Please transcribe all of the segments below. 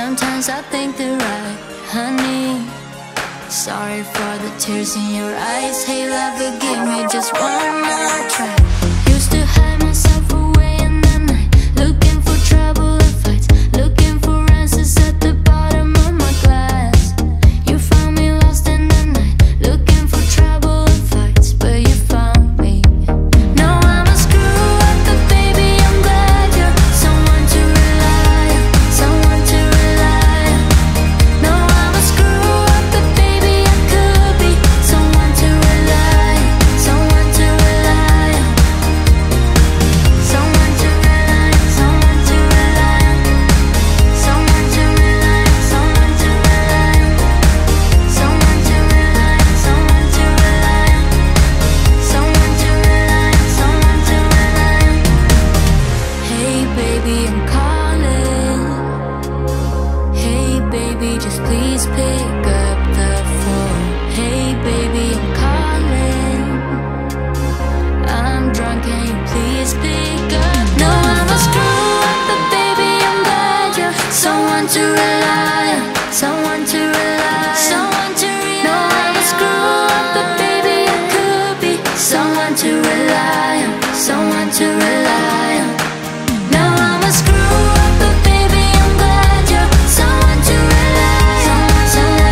Sometimes I think they're right, honey. Sorry for the tears in your eyes. Hey lover, give me just one more try. Used to hide myself away in the night, looking for trouble and fights, looking for answers at the bottom of my glass. You found me lost in the night, looking for trouble and fights, but you found me. Now I'm a screw up, but baby I'm glad you're someone to rely on, someone to rely on. No, I'm a screw up, but baby I could be someone to rely on, someone to rely on, someone to rely on, someone to rely on, someone to rely on, someone to rely on, someone to rely on, someone to rely on, someone to rely on, someone to rely on. Hey baby, I'm calling. Hey baby, just please pick up the phone. Hey baby, I'm calling. I'm drunk, can you please pick up? No, I'm a screw up, but baby I'm glad you're someone to rely on, someone to rely on, someone to rely on. No, I'm a screw up, but baby I could be someone to rely on, someone to rely on. Now I'm a screw up, but baby I'm glad you're someone to rely on, someone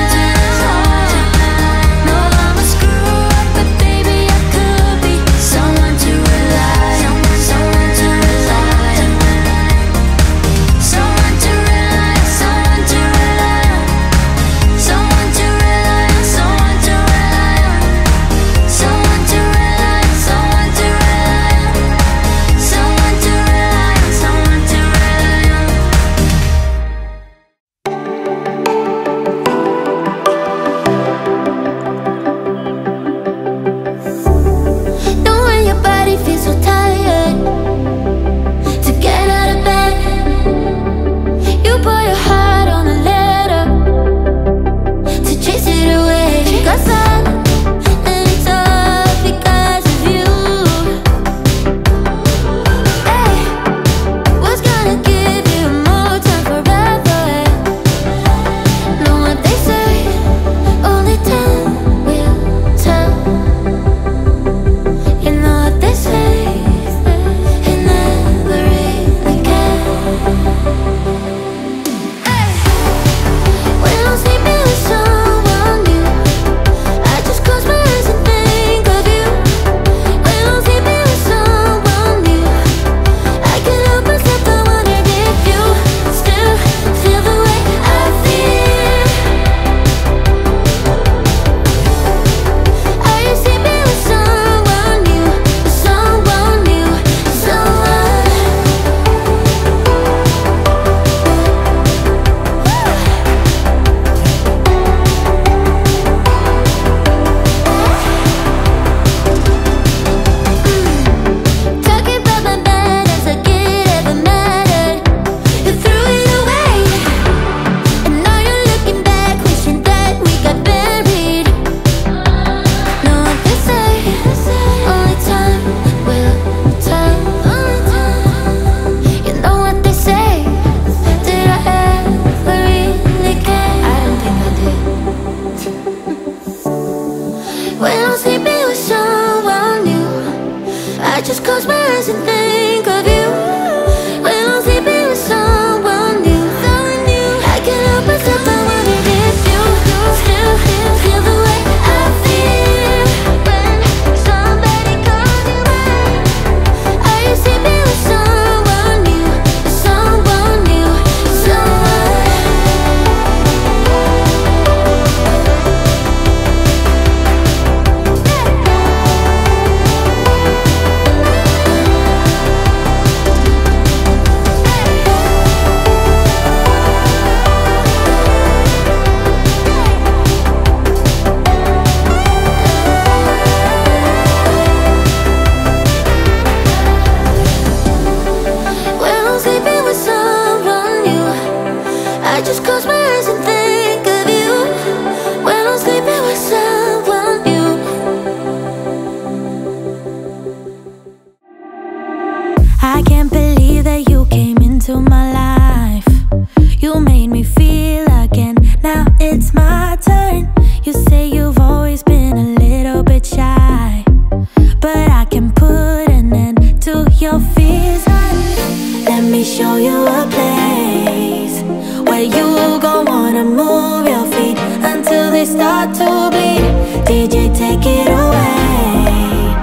move your feet until they start to bleed. DJ, take it away.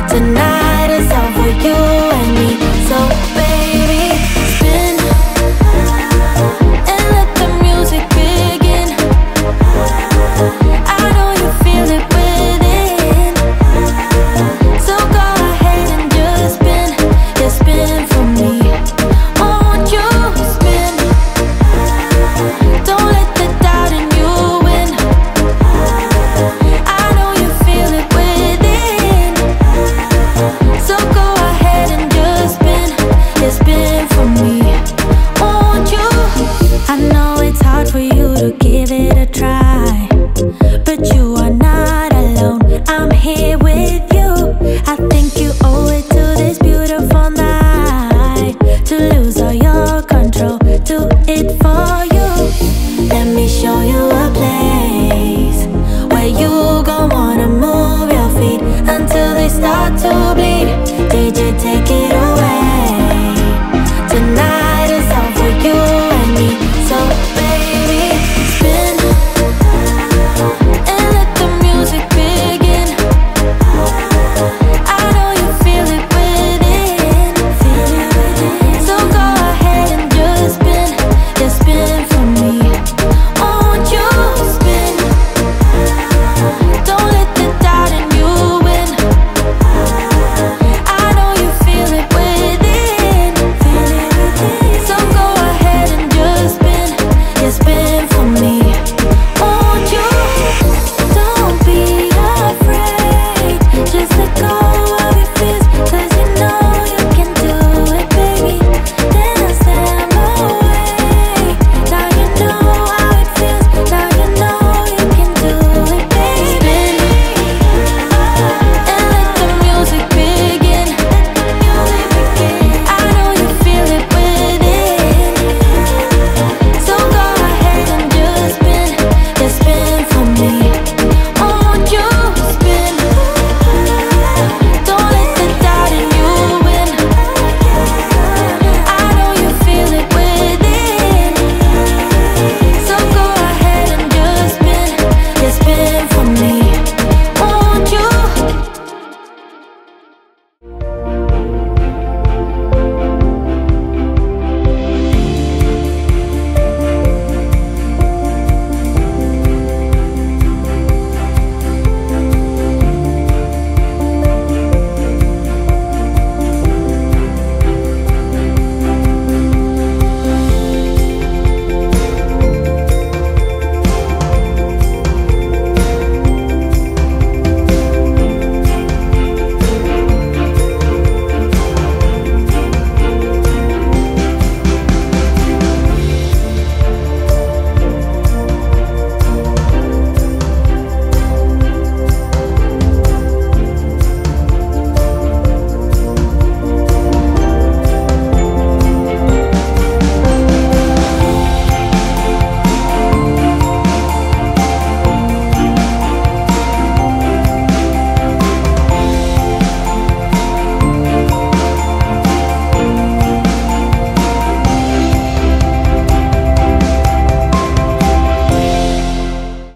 Tonight is all for you and me. So baby, spin and let the music begin. I know you feel it within. So go ahead and just spin. Yeah, spin for me. Won't you spin? Don't let the doubt in you win. I know you feel it within. So go ahead and just spin. Yeah, spin for me. Won't you? I know it's hard for you to give it a try, but you are not alone. I'm here with